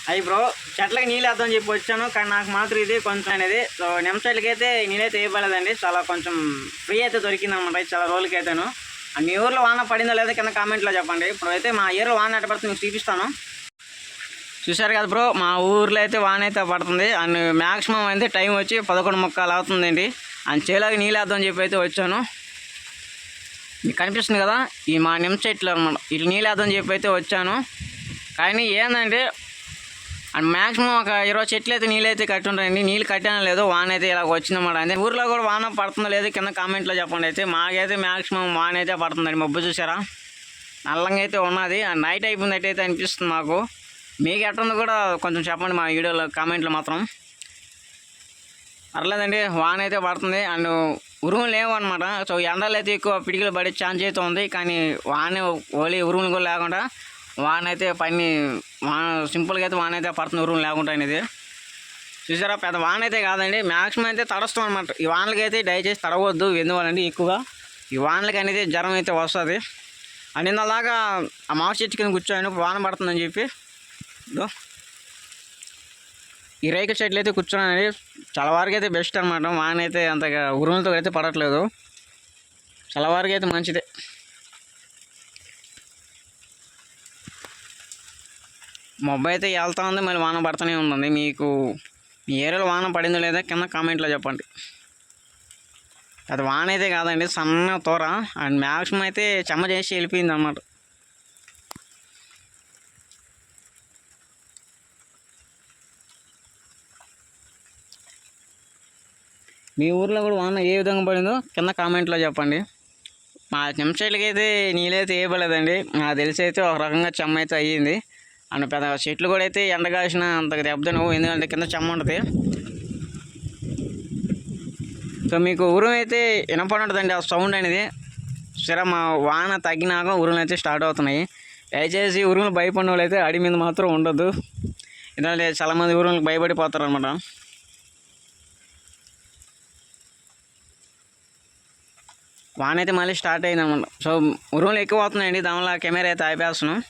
అయ్యి బ్రో, చెట్లకి నీళ్ళు వేద్దామని చెప్పి వచ్చాను, కానీ నాకు మాత్రం ఇది కొంచెం అనేది. సో నిమిషాలకి అయితే నీళ్ళైతే వేయబడలేదండి, చాలా కొంచెం ఫ్రీ అయితే దొరికింది అనమాట చాలా రోజులకి అయితేను. మీ ఊర్లో వాన పడిందో లేదో కింద కామెంట్లో చెప్పండి. ఇప్పుడు అయితే మా ఏరియాలో వాన ఎట్ట పడుతుంది మీకు చూపిస్తాను. చూసారు కదా బ్రో, మా ఊర్లో అయితే వాన అయితే పడుతుంది. అండ్ మ్యాక్సిమం అయితే టైం వచ్చి 11:15 అవుతుందండి. అండ్ చేలాగా నీళ్ళు వేద్దామని చెప్పి అయితే వచ్చాను. మీకు కనిపిస్తుంది కదా, ఈ మా నిమ్మ చెట్లు అనమాట, ఇట్లా నీళ్ళు వేద్దామని చెప్పి అయితే వచ్చాను. కానీ ఏంటంటే అండ్ మ్యాక్సిమం ఒక 20 చెట్లు అయితే నీళ్ళు అయితే కట్టి ఉంటాయండి. నీళ్ళు కట్టానో లేదో వాన అయితే ఇలా వచ్చిందన్నమాట. అంటే ఊర్లో కూడా వాన పడుతుందో లేదో కింద కామెంట్లో చెప్పండి. అయితే మాకైతే మ్యాక్సిమం వాన అయితే పడుతుందండి. మబ్బు చూసారా, నల్లంగా అయితే ఉన్నది. అండ్ నైట్ అయిపోయిందట్టయితే అనిపిస్తుంది మాకు. మీకు ఎట్టుంది కూడా కొంచెం చెప్పండి మా వీడియోలో కామెంట్లో మాత్రం. పర్లేదండి, వాన అయితే పడుతుంది. అండ్ ఉరుములు లేవు అనమాట. సో ఎండలు అయితే ఎక్కువ పిడికిలు పడే ఛాన్స్ అయితే ఉంది. కానీ వాన ఓన్లీ ఉరుములు కూడా లేకుండా వాన అయితే పని వాన సింపుల్గా అయితే వాన అయితే పడుతుంది, ఉరుములు లేకుండా అనేది. చూసారా, పెద్ద వాన అయితే కాదండి, మ్యాక్సిమం అయితే తడుస్తాం అనమాట. ఈ వానలకి అయితే దయచేసి తడవద్దు, ఎందువల్లండి ఎక్కువగా ఈ వానలకి అనేది జ్వరం అయితే వస్తుంది. అండ్ నిన్నలాగా ఆ మామిడి చెట్టు కింద కూర్చోని వాన పడుతుందని చెప్పి ఈ రేకుల చెట్లు అయితే కూర్చోనండి. చాలా వరకు అయితే బెస్ట్ అనమాట. వాన అయితే అంతగా ఉరుములతో అయితే పడట్లేదు, చాలా వరకు అయితే మంచిదే. మబ్బు అయితే వెళ్తా ఉంది, మళ్ళీ వాన పడుతూనే ఉంటుంది. మీకు మీ ఏరియాలో వాన పడిందో లేదా కింద కామెంట్లో చెప్పండి. అది వాన అయితే కాదండి, సన్న తోర. అండ్ మ్యాక్సిమం అయితే చెమ్మ చేసి వెళ్ళిపోయింది అన్నమాట. మీ ఊర్లో కూడా వాన ఏ విధంగా పడిందో కింద కామెంట్లో చెప్పండి. మా చెంచాలకి అయితే నీళ్ళైతే వేయబడలేదండి. నాకు తెలిసి అయితే ఒక రకంగా చెమ్మ అయితే అయ్యింది. అండ్ పెద్ద చెట్లు కూడా అయితే ఎండగాసిన అంతగా దెబ్బతినవు, ఎందుకంటే కింద చెమ్మ ఉంటుంది. సో మీకు ఉరుము అయితే వినపడి ఉంటుందండి ఆ సౌండ్ అనేది. సరే, మా వాన తగ్గినాక ఉరుములు అయితే స్టార్ట్ అవుతున్నాయి. దయచేసి ఉరుములు భయపడిన వాళ్ళు అయితే అడి మీద మాత్రం ఉండదు, ఎందుకంటే చాలామంది ఉరుములకు భయపడిపోతారు అనమాట. వాన అయితే మళ్ళీ స్టార్ట్ అయింది అనమాట. సో ఉరుములు ఎక్కువ అవుతున్నాయండి, దానివల్ల కెమెరా అయితే ఆపేస్తున్నాం.